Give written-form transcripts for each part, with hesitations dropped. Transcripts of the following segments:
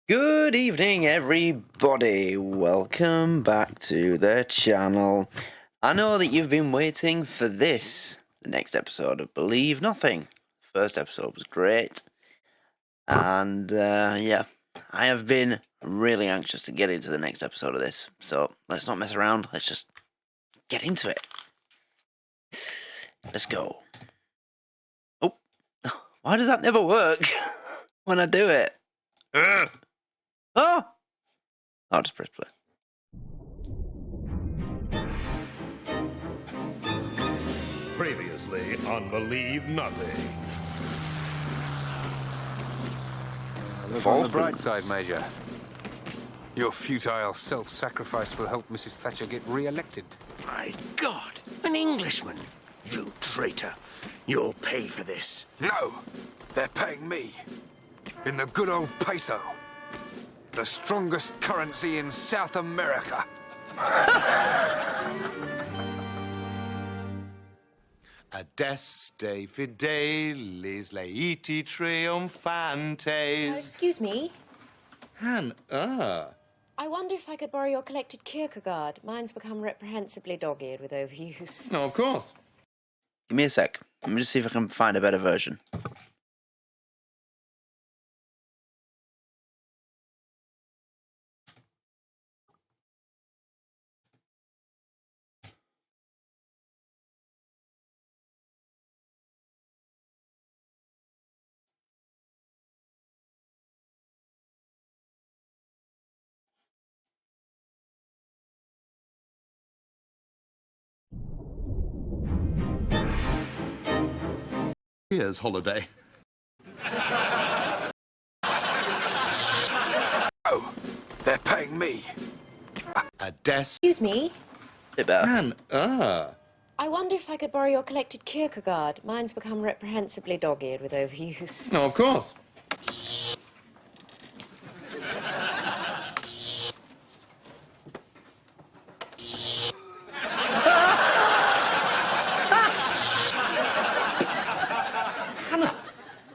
Good evening, everybody. Welcome back to the channel. I know that you've been waiting for this, the next episode of Believe Nothing. First episode was great. And, yeah, I have been really anxious to get into the next episode of this. So, let's not mess around. Let's just get into it. Let's go. Oh, why does that never work when I do it? Ugh. Oh! I'll just press play. Previously on Believe Nothing. Look on the bright side, Major. Your futile self-sacrifice will help Mrs. Thatcher get re-elected. My God, an Englishman! You traitor! You'll pay for this. No! They're paying me. In the good old peso. The strongest currency in South America. Adeste fidelis laeti triumphantes. Excuse me. Hannah. I wonder if I could borrow your collected Kierkegaard. Mine's become reprehensibly dog-eared with overuse. No, of course. Give me a sec. Let me just see if I can find a better version. Here's holiday. Oh, they're paying me. Adeste. Excuse me. Bit better. Hannah. I wonder if I could borrow your collected Kierkegaard. Mine's become reprehensibly dog-eared with overuse. No, of course.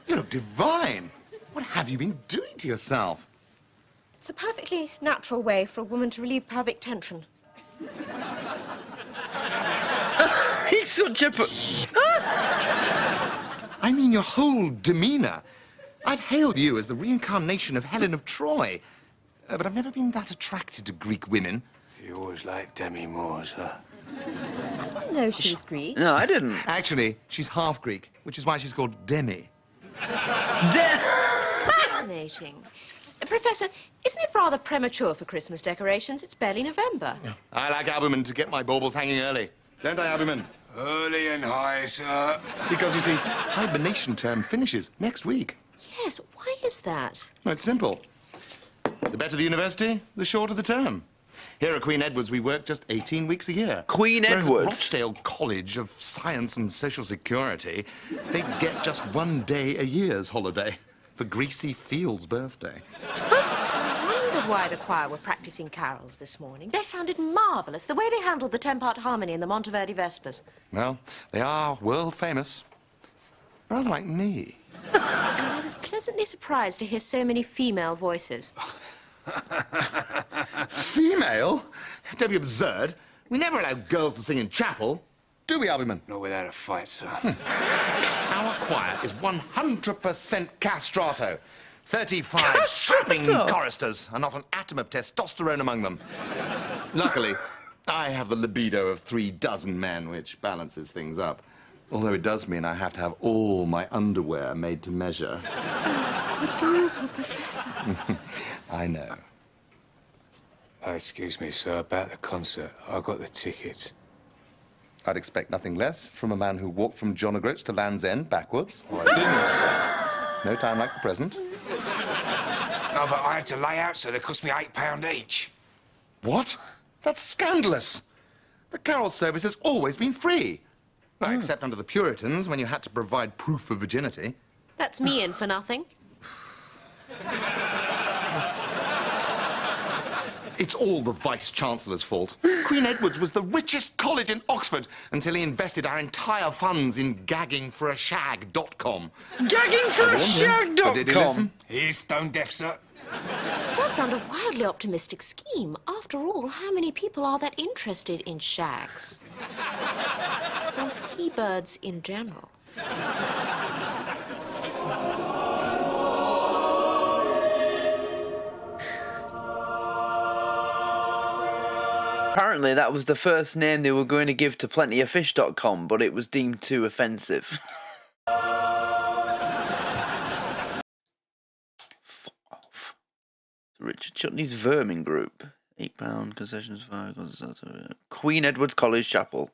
You look divine. What have you been doing to yourself? It's a perfectly natural way for a woman to relieve pelvic tension. He's such a... I mean, your whole demeanor. I'd hailed you as the reincarnation of Helen of Troy. But I've never been that attracted to Greek women. You always like Demi Moores, huh? I didn't know she was Greek. No, I didn't. Actually, she's half Greek, which is why she's called Demi. Fascinating. Professor, isn't it rather premature for Christmas decorations? It's barely November. I like albumin to get my baubles hanging early. Don't I, albumin? Early and high, sir. Because, you see, hibernation term finishes next week. Yes, why is that? Well, it's simple. The better the university, the shorter the term. Here at Queen Edward's, we work just 18 weeks a year. Queen Whereas Edward's? At Rochdale College of Science and Social Security, they get just 1 day a year's holiday for Greasy Field's birthday. I wondered why the choir were practicing carols this morning. They sounded marvellous, the way they handled the 10-part harmony in the Monteverdi Vespers. Well, they are world famous. Rather like me. And I was pleasantly surprised to hear so many female voices. Female? Don't be absurd. We never allow girls to sing in chapel. Do we, albumin? Not without a fight, sir. Our choir is 100% castrato. 35 Castrato? strapping choristers and not an atom of testosterone among them. Luckily, I have the libido of 36 men, which balances things up. Although it does mean I have to have all my underwear made to measure. Adorable, Professor. I know. Excuse me, sir, about the concert. I got the tickets. I'd expect nothing less from a man who walked from John O'Groats to Land's End backwards. Oh, I didn't, sir. No time like the present. No, but I had to lay out, sir. They cost me £8 each. What? That's scandalous. The carol service has always been free. Well, except under the Puritans, when you had to provide proof of virginity. That's me in for nothing. It's all the Vice-Chancellor's fault. Queen Edward's was the richest college in Oxford until he invested our entire funds in gaggingforashag.com. Gaggingforashag.com? Did he listen? He's stone deaf, sir. It does sound a wildly optimistic scheme. After all, how many people are that interested in shags? Or seabirds in general? Apparently, that was the first name they were going to give to plentyoffish.com, but it was deemed too offensive. Fuck off. Richard Chutney's Vermin Group. £8 concessions, 5 Queen Edward's College Chapel.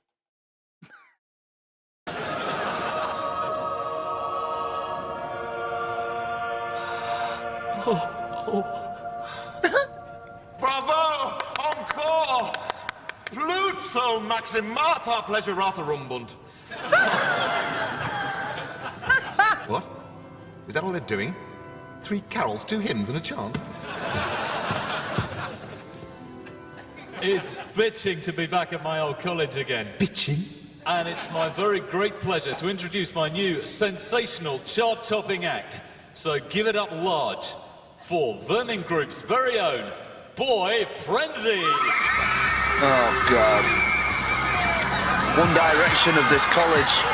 Bravo! Encore! Pluto maximata pleasurata rumbunt. What? Is that all they're doing? 3 carols, 2 hymns, and a chant? It's bitching to be back at my old college again. Bitching? And it's my very great pleasure to introduce my new sensational chart-topping act. So give it up large for Vermin Group's very own Boy Frenzy. Oh, God. One Direction of this college.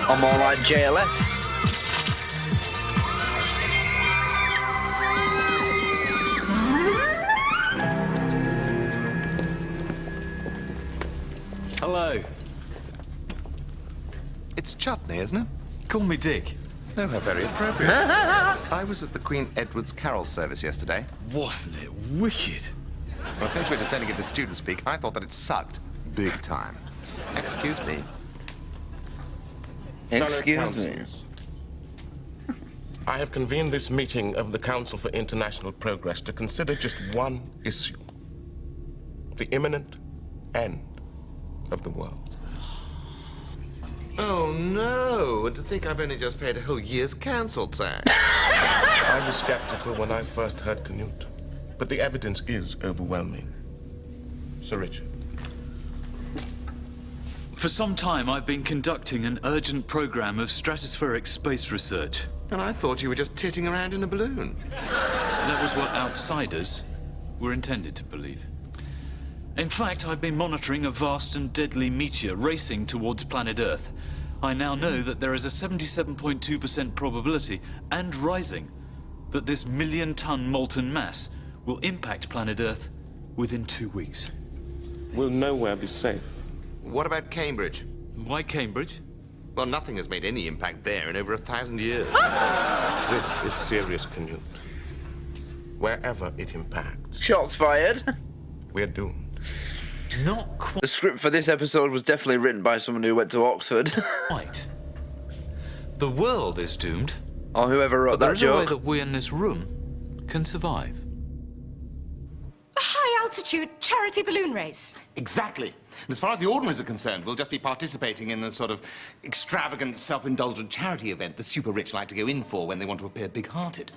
I'm more like JLS. Hello. It's Chutney, isn't it? Call me Dick. Oh, how very appropriate. I was at the Queen Edward's Carol service yesterday. Wasn't it wicked? Well, since we're descending into student speak, I thought that it sucked big time. Excuse me. Excuse me. I have convened this meeting of the Council for International Progress to consider just one issue. The imminent end of the world. Oh, no. And to think I've only just paid a whole year's council tax. I was skeptical when I first heard Canute, but the evidence is overwhelming. Sir Richard. For some time, I've been conducting an urgent program of stratospheric space research. And I thought you were just titting around in a balloon. That was what outsiders were intended to believe. In fact, I've been monitoring a vast and deadly meteor racing towards planet Earth. I now know that there is a 77.2% probability, and rising, that this million-ton molten mass will impact planet Earth within 2 weeks. We'll nowhere be safe. What about Cambridge? Why Cambridge? Well, nothing has made any impact there in over 1,000 years. This is serious, Canute. Wherever it impacts, Shots fired. we're doomed. Not The script for this episode was definitely written by someone who went to Oxford. quite. The world is doomed. Or whoever wrote But there that is a way joke. that we in this room can survive. A high-altitude charity balloon race. Exactly. And as far as the ordinaries are concerned, we'll just be participating in the sort of extravagant, self-indulgent charity event the super rich like to go in for when they want to appear big-hearted.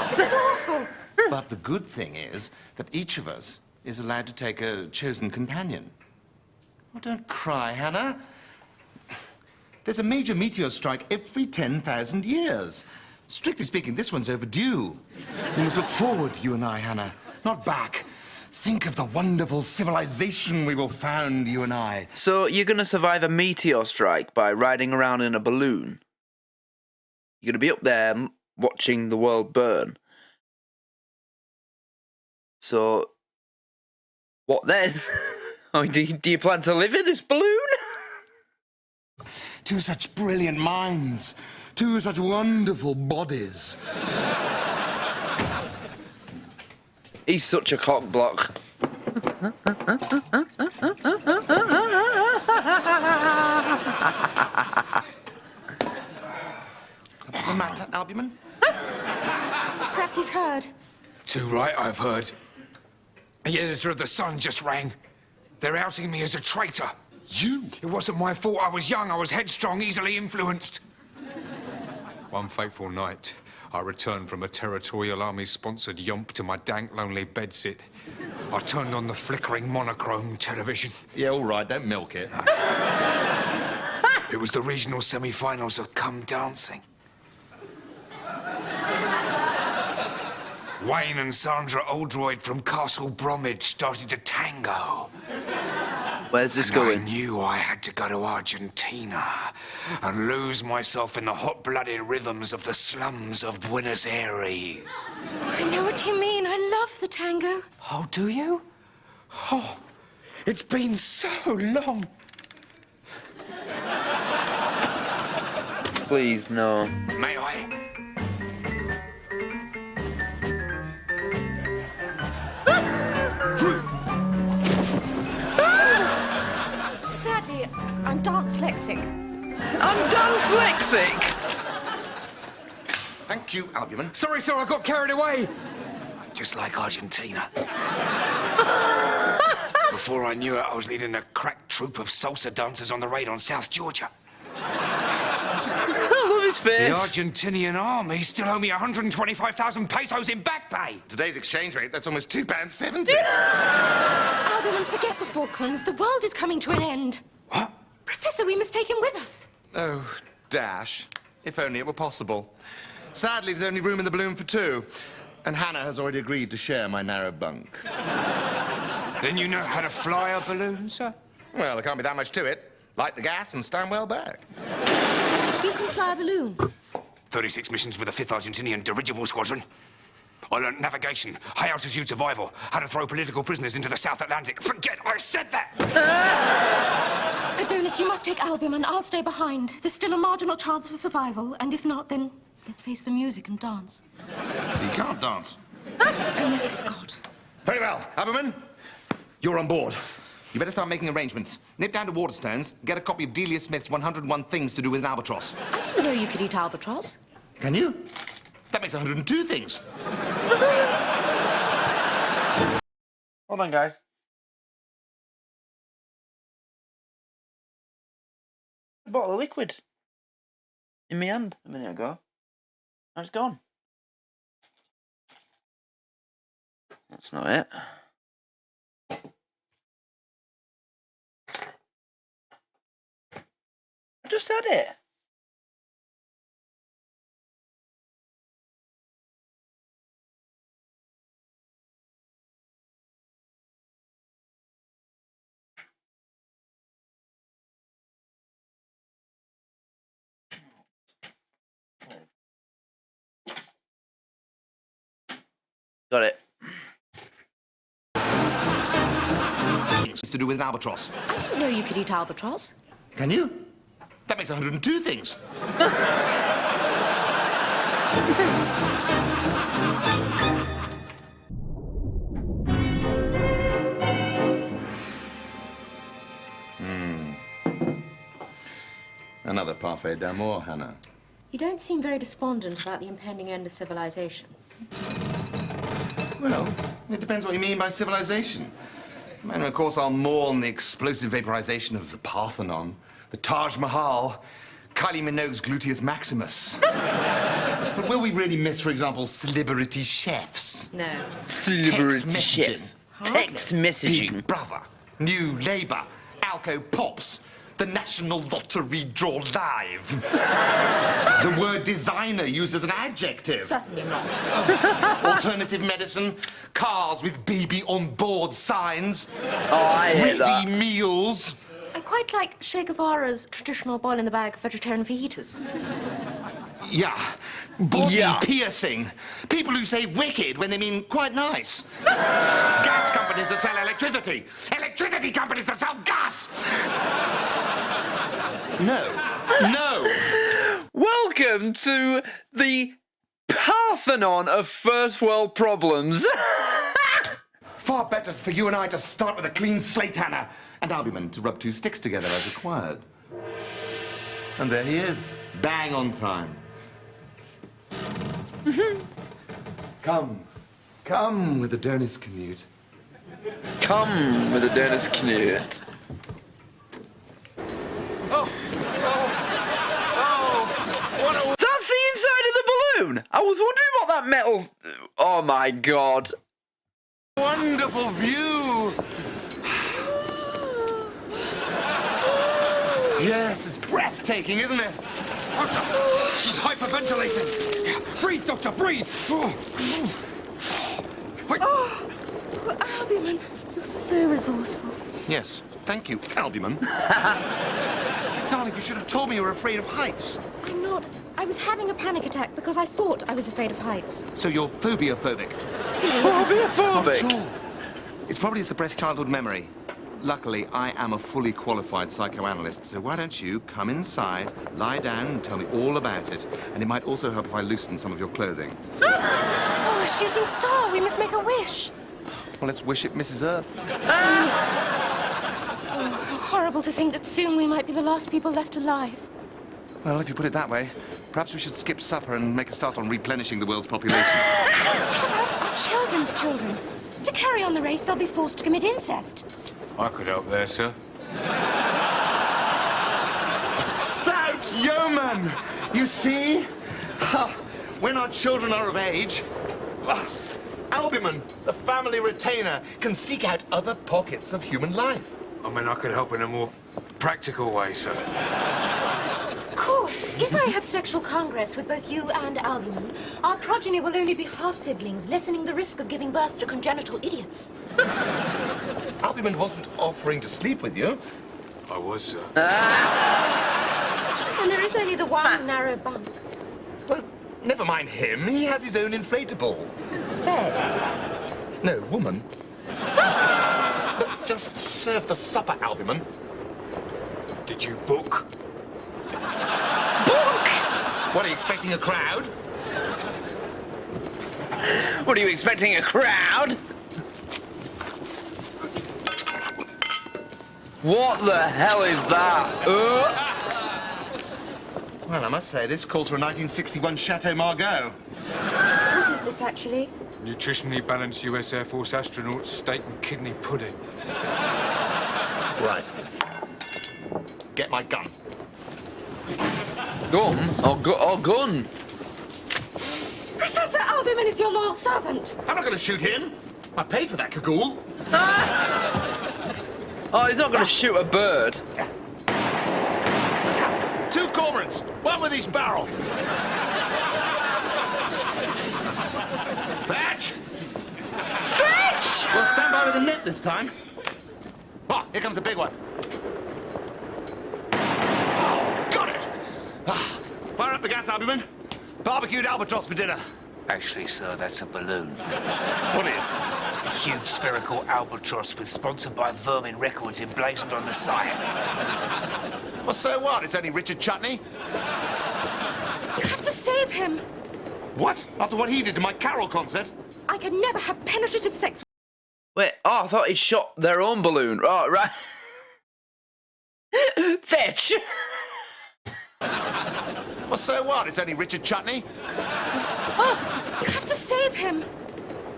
This is awful. But the good thing is that each of us is allowed to take a chosen companion. Oh, don't cry, Hannah. There's a major meteor strike every 10,000 years. Strictly speaking, this one's overdue. We must look forward, you and I, Hannah, not back. Think of the wonderful civilization we will found, you and I. So you're going to survive a meteor strike by riding around in a balloon? You're going to be up there watching the world burn? So, what then? I mean, do you plan to live in this balloon? Two such brilliant minds. Two such wonderful bodies. He's such a cock block. Something the matter, Albumin? Perhaps he's heard. Too right, I've heard. The editor of The Sun just rang. They're outing me as a traitor. You? It wasn't my fault. I was young, I was headstrong, easily influenced. One fateful night, I returned from a territorial army-sponsored yomp to my dank, lonely bedsit. I turned on the flickering monochrome television. Yeah, all right, don't milk it. It was the regional semi-finals of Come Dancing. Wayne and Sandra Oldroyd from Castle Bromwich started a tango. Where's this I going? knew I had to go to Argentina and lose myself in the hot-blooded rhythms of the slums of Buenos Aires. I know what you mean. I love the tango. Oh, do you? Oh, it's been so long. Please, no. May I? Sadly, I'm dance-lexic. I'm dance-lexic! Thank you, Albumin. Sorry, sir, I got carried away. Just like Argentina. Before I knew it, I was leading a crack troupe of salsa dancers on the raid on South Georgia. I love his The face. Argentinian army still owe me 125,000 pesos in back pay. Today's exchange rate, that's almost £2.70. Albumin, forget the Falklands. The world is coming to an end. What? Professor, we must take him with us. Oh, dash. If only it were possible. Sadly, there's only room in the balloon for two. And Hannah has already agreed to share my narrow bunk. Then you know how to fly a balloon, sir? Well, there can't be that much to it. Light the gas and stand well back. You can fly a balloon. 36 missions with the 5th Argentinian Dirigible Squadron. I learnt navigation, high-altitude survival, how to throw political prisoners into the South Atlantic. Forget I said that! Adonis, you must take Albumin. I'll stay behind. There's still a marginal chance for survival, and if not, then let's face the music and dance. You can't dance. Oh, yes, I forgot. Very well. Albumin, you're on board. You better start making arrangements. Nip down to Waterstones, get a copy of Delia Smith's 101 Things to Do with an Albatross. I didn't know you could eat albatross. Can you? That makes 102 things. Hold on, guys. A bottle of liquid in my hand a minute ago. Now it's gone. That's not it. I just had it. Got it. Things to do with an albatross. I didn't know you could eat albatross. Can you? That makes 102 things. Another parfait d'amour, Hannah. You don't seem very despondent about the impending end of civilization. Well, it depends what you mean by civilization. And of course, I'll mourn the explosive vaporization of the Parthenon, the Taj Mahal, Kylie Minogue's Gluteus Maximus. But will we really miss, for example, celebrity chefs? No. Celebrity Text chef. messaging. Text messaging. Big Brother, New Labour, Alco Pops, the National Lottery Draw Live. The word designer used as an adjective. Certainly not. Alternative medicine, cars with baby on board signs. Oh, I hate that. Ready meals. I quite like Che Guevara's traditional boil-in-the-bag vegetarian fajitas. Yeah. Body Yeah. piercing. People who say wicked when they mean quite nice. Gas companies that sell electricity. Electricity companies that sell gas. No. No. Welcome to the Parthenon of first world problems. Far better for you and I to start with a clean slate, Hannah, and Albumin to rub two sticks together as required. And there he is, bang on time. Come with the Donis commute. Come with a Dennis Knut. That's the inside of the balloon. I was wondering what that metal. Oh my god. Wonderful view. Yes, it's breathtaking, isn't it? What's up? She's hyperventilating. Breathe, Doctor, breathe. Wait. Oh, albumin, you're so resourceful. Yes, thank you, albumin. Darling, you should have told me you were afraid of heights. I'm not. I was having a panic attack because I thought I was afraid of heights. So you're phobia-phobic? Phobia-phobic? Not at all. It's probably a suppressed childhood memory. Luckily, I am a fully qualified psychoanalyst, so why don't you come inside, lie down, and tell me all about it. And it might also help if I loosen some of your clothing. Oh, a shooting star. We must make a wish. Well, let's wish it Mrs. Earth. Thanks. Oh, how horrible to think that soon we might be the last people left alive. Well, if you put it that way, perhaps we should skip supper and make a start on replenishing the world's population. What about our children's children? To carry on the race, they'll be forced to commit incest. I could help there, sir. Stout yeoman! You see? When our children are of age, albumin, the family retainer, can seek out other pockets of human life. I mean, I could help in a more practical way, sir. Of course, if I have sexual congress with both you and albumin, our progeny will only be half-siblings, lessening the risk of giving birth to congenital idiots. Albumin wasn't offering to sleep with you. I was, sir. And there is only the one narrow bunk. Well, never mind him. He has his own inflatable. Bed. No, woman. But just serve the supper, albumin. Did you book? What, are you expecting a crowd? What are you expecting, a crowd? What the hell is that? Well, I must say, this calls for a 1961 Chateau Margaux. What is this, actually? Nutritionally balanced US Air Force astronaut steak and kidney pudding. Right. Get my gun. Gun? Or gun? Professor Albumin is your loyal servant. I'm not going to shoot him. I paid for that cagoule. Oh, he's not going to shoot a bird. 2 cormorants, one with each barrel. Fetch! Fetch! We'll stand by with the net this time. Oh, here comes a big one. Oh, got it! Fire up the gas, albumin. Barbecued albatross for dinner. Actually, sir, that's a balloon. What is? A huge spherical albatross with sponsored by Vermin Records emblazoned on the side. Well, so what? It's only Richard Chutney. You have to save him. What? After what he did to my Carol concert? I can never have penetrative sex. Wait, oh, I thought he shot their own balloon. Oh, right. Fetch! Well, so what? It's only Richard Chutney. You have to save him.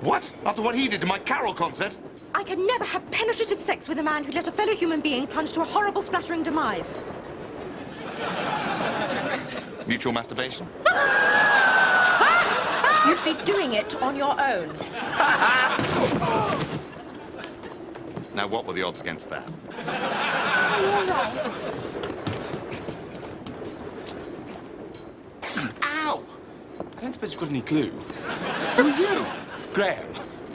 What? After what he did to my Carol concert? I can never have penetrative sex with a man who let a fellow human being plunge to a horrible splattering demise. Mutual masturbation? You'd be doing it on your own. Now, what were the odds against that? You're right. Ow! I don't suppose you've got any clue. Who are you? Graham,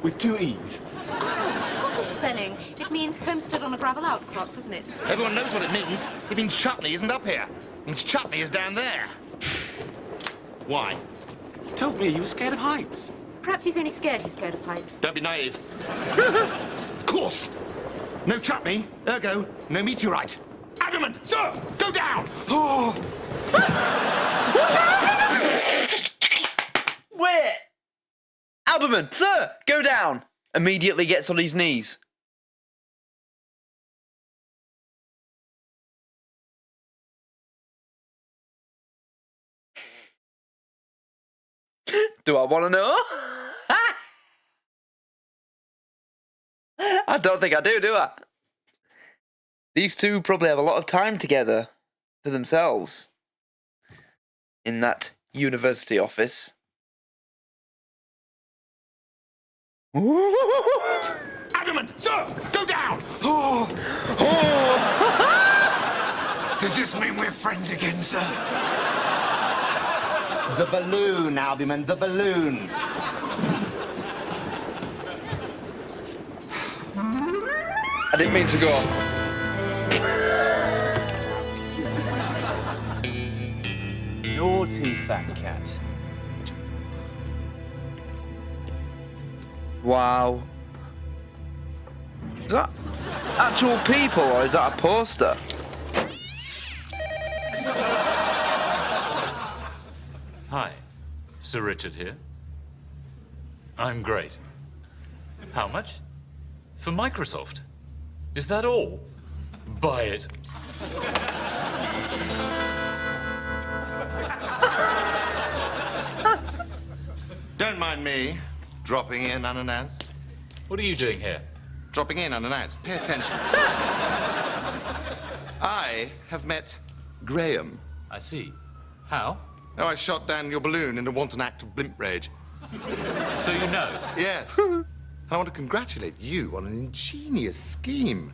with 2 E's. Oh, Scottish spelling. It means homestead on a gravel outcrop, doesn't it? Everyone knows what it means. It means Chutney isn't up here. It means Chutney is down there. Why? You told me you were scared of heights. Perhaps he's only scared he's scared of heights. Don't be naive. Of course. No Chutney, ergo, no meteorite. Albumin, sir, go down! Oh. Wait! Albumin, sir, go down! Immediately gets on his knees. Do I want to know? I don't think I do I? These two probably have a lot of time together to themselves in that university office. Albumin, sir, go down! Does this mean we're friends again, sir? The balloon, Albumin, the balloon. I didn't mean to go on. Naughty fat cat. Wow. Is that actual people or is that a poster? Hi, Sir Richard here. I'm great. How much? For Microsoft? Is that all? Buy it. Don't mind me dropping in unannounced. What are you doing here? Dropping in unannounced. Pay attention. I have met Graham. I see. How? Oh, I shot down your balloon in a wanton act of blimp rage. So you know? Yes. And I want to congratulate you on an ingenious scheme.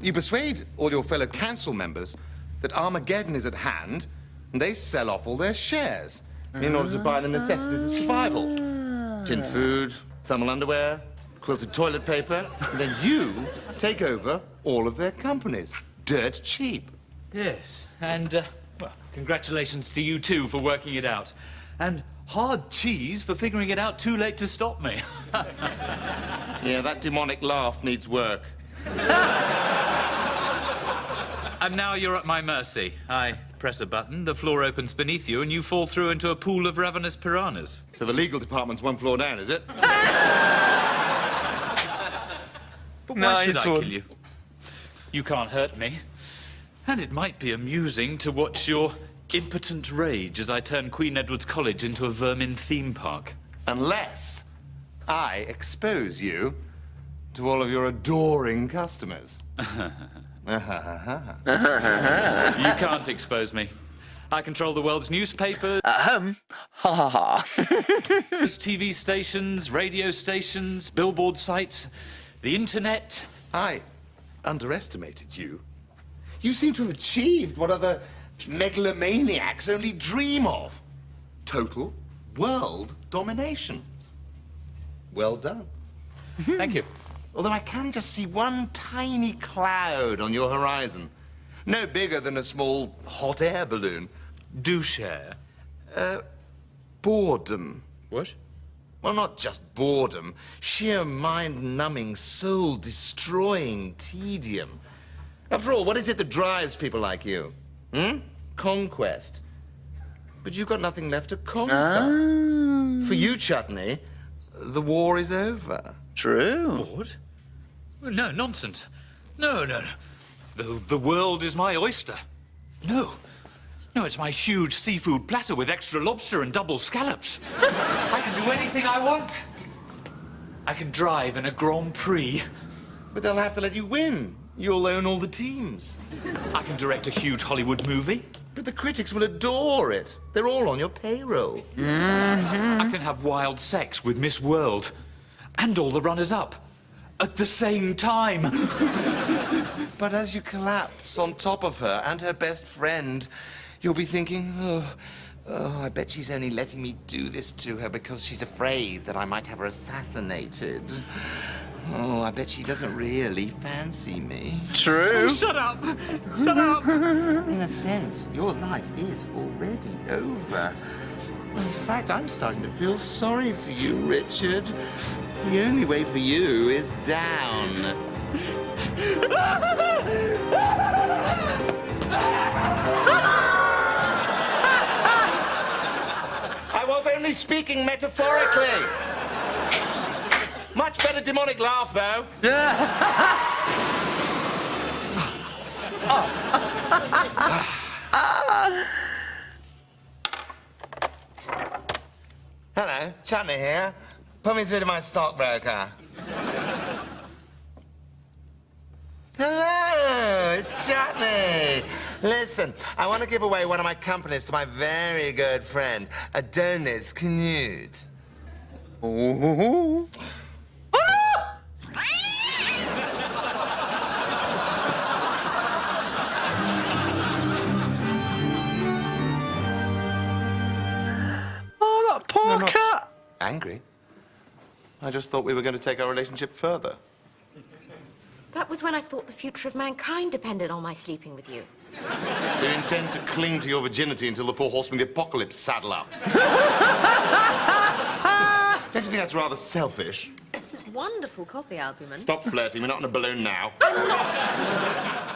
You persuade all your fellow council members that Armageddon is at hand, and they sell off all their shares in order to buy the necessities of survival. Tin food, thermal underwear, quilted toilet paper, and then you take over all of their companies. Dirt cheap. Yes, and, well, congratulations to you too for working it out. And hard cheese for figuring it out too late to stop me. Yeah, that demonic laugh needs work. And now you're at my mercy. I press a button, the floor opens beneath you, and you fall through into a pool of ravenous piranhas. So the legal department's one floor down, is it? But why should I kill you? You can't hurt me. And it might be amusing to watch your impotent rage as I turn Queen Edward's College into a vermin theme park. Unless I expose you to all of your adoring customers. You can't expose me. I control the world's newspapers, Ha ha ha. TV stations, radio stations, billboard sites, the internet. I underestimated you. You seem to have achieved what other megalomaniacs only dream of. Total world domination. Well done. Thank you. Although I can just see one tiny cloud on your horizon. No bigger than a small hot air balloon. Do share. Boredom. What? Well, not just boredom. Sheer mind-numbing, soul-destroying tedium. After all, what is it that drives people like you? Conquest. But you've got nothing left to conquer. For you, Chutney, the war is over. True. What? No, nonsense. No. The world is my oyster. No, it's my huge seafood platter with extra lobster and double scallops. I can do anything I want. I can drive in a Grand Prix. But they'll have to let you win. You'll own all the teams. I can direct a huge Hollywood movie. But the critics will adore it. They're all on your payroll. I can have wild sex with Miss World and all the runners-up at the same time. But as you collapse on top of her and her best friend, you'll be thinking, oh, I bet she's only letting me do this to her because she's afraid that I might have her assassinated. Oh, I bet she doesn't really fancy me. True. Oh, shut up! Shut up! In a sense, your life is already over. In fact, I'm starting to feel sorry for you, Richard. The only way for you is down. I was only speaking metaphorically. Much better demonic laugh, though. Hello, Chutney here. Put me through to my stockbroker. Hello, it's Chutney. Listen, I want to give away one of my companies to my very good friend, Adonis Canute. Ooh. angry. I just thought we were going to take our relationship further. That was when I thought the future of mankind depended on my sleeping with you. Do you intend to cling to your virginity until the four horsemen of the apocalypse saddle up? Don't you think that's rather selfish? This is wonderful coffee, Albumin. Stop flirting. We're not in a balloon now. I'm not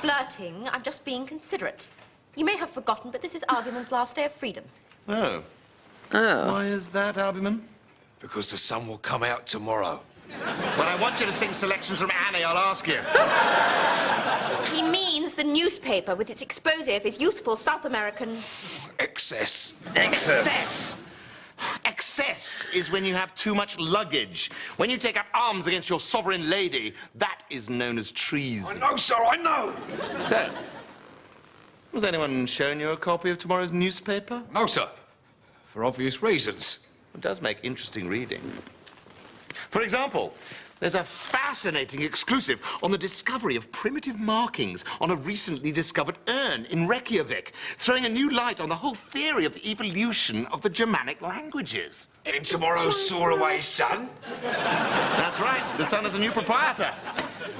flirting. I'm just being considerate. You may have forgotten, but this is Albumin's last day of freedom. Oh. Oh. Why is that, Albumin? Because the sun will come out tomorrow. When I want you to sing selections from Annie, I'll ask you. He means the newspaper with its expose of his youthful South American... Excess. Excess. Excess is when you have too much luggage. When you take up arms against your sovereign lady, that is known as treason. I know, sir, I know. So, has anyone shown you a copy of tomorrow's newspaper? No, sir. For obvious reasons. It does make interesting reading. For example, there's a fascinating exclusive on the discovery of primitive markings on a recently discovered urn in Reykjavik, throwing a new light on the whole theory of the evolution of the Germanic languages. In tomorrow's soar-away sun? That's right. The Sun has a new proprietor,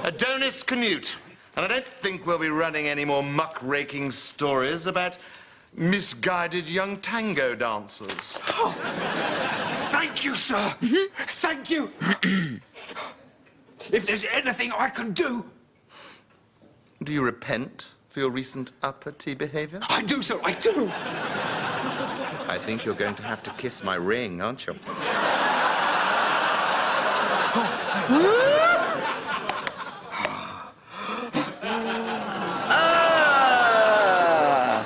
Adonis Canute. And I don't think we'll be running any more muckraking stories about misguided young tango dancers. Oh, thank you, sir. Thank you. If there's anything I can do... Do you repent for your recent uppity behavior? I do, sir, I do. I think you're going to have to kiss my ring, aren't you?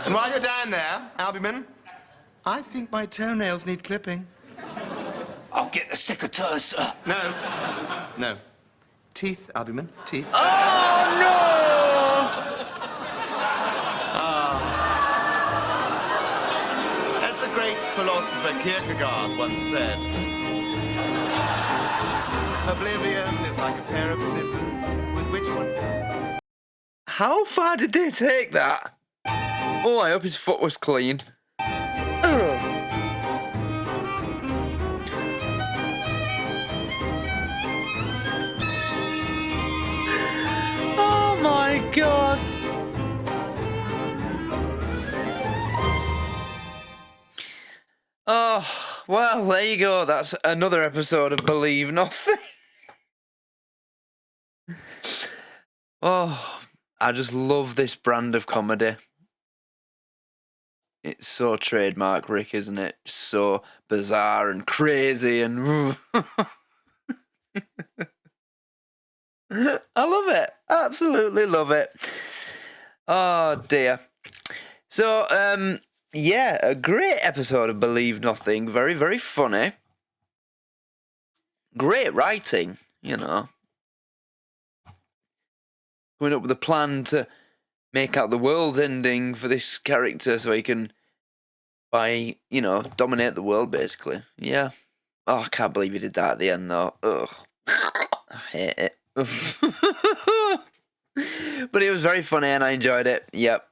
And while you're down there, Albumin, I think my toenails need clipping. I'll get the secateurs, sir. No. No. Teeth, Albumin. Teeth. Oh, no! As the great philosopher Kierkegaard once said, oblivion is like a pair of scissors with which one cuts. How far did they take that? Oh, I hope his foot was clean. Ugh. Oh my God. Oh, well, there you go. That's another episode of Believe Nothing. Oh, I just love this brand of comedy. It's so trademark Rick, isn't it? So bizarre and crazy and... I love it. Absolutely love it. Oh, dear. So, yeah, a great episode of Believe Nothing. Very, very funny. Great writing, you know. Coming up with a plan to make out the world's ending for this character so he can, dominate the world, basically. Yeah. Oh, I can't believe he did that at the end, though. Ugh. I hate it. But it was very funny and I enjoyed it. Yep.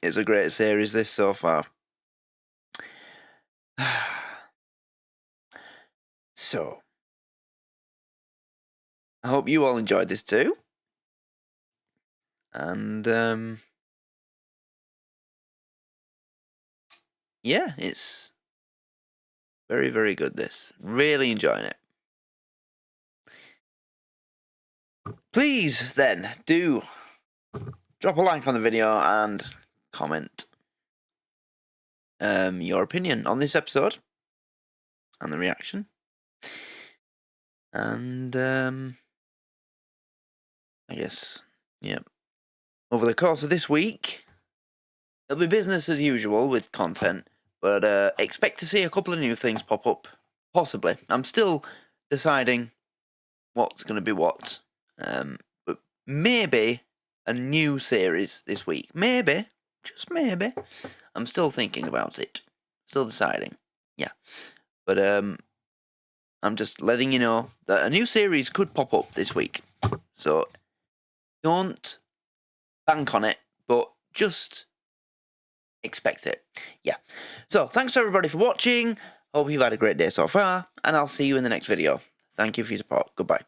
It's a great series, this, so far. So, I hope you all enjoyed this too. And, yeah, it's very, very good, this. Really enjoying it. Please, then, do drop a like on the video and comment your opinion on this episode and the reaction. And, I guess, yeah. Over the course of this week, it'll be business as usual with content, but expect to see a couple of new things pop up, possibly. I'm still deciding what's going to be what, but maybe a new series this week. Maybe, just maybe. I'm still thinking about it, still deciding, yeah. But I'm just letting you know that a new series could pop up this week, so don't bank on it, but just expect it. Yeah. So, thanks to everybody for watching. Hope you've had a great day so far, and I'll see you in the next video. Thank you for your support. Goodbye.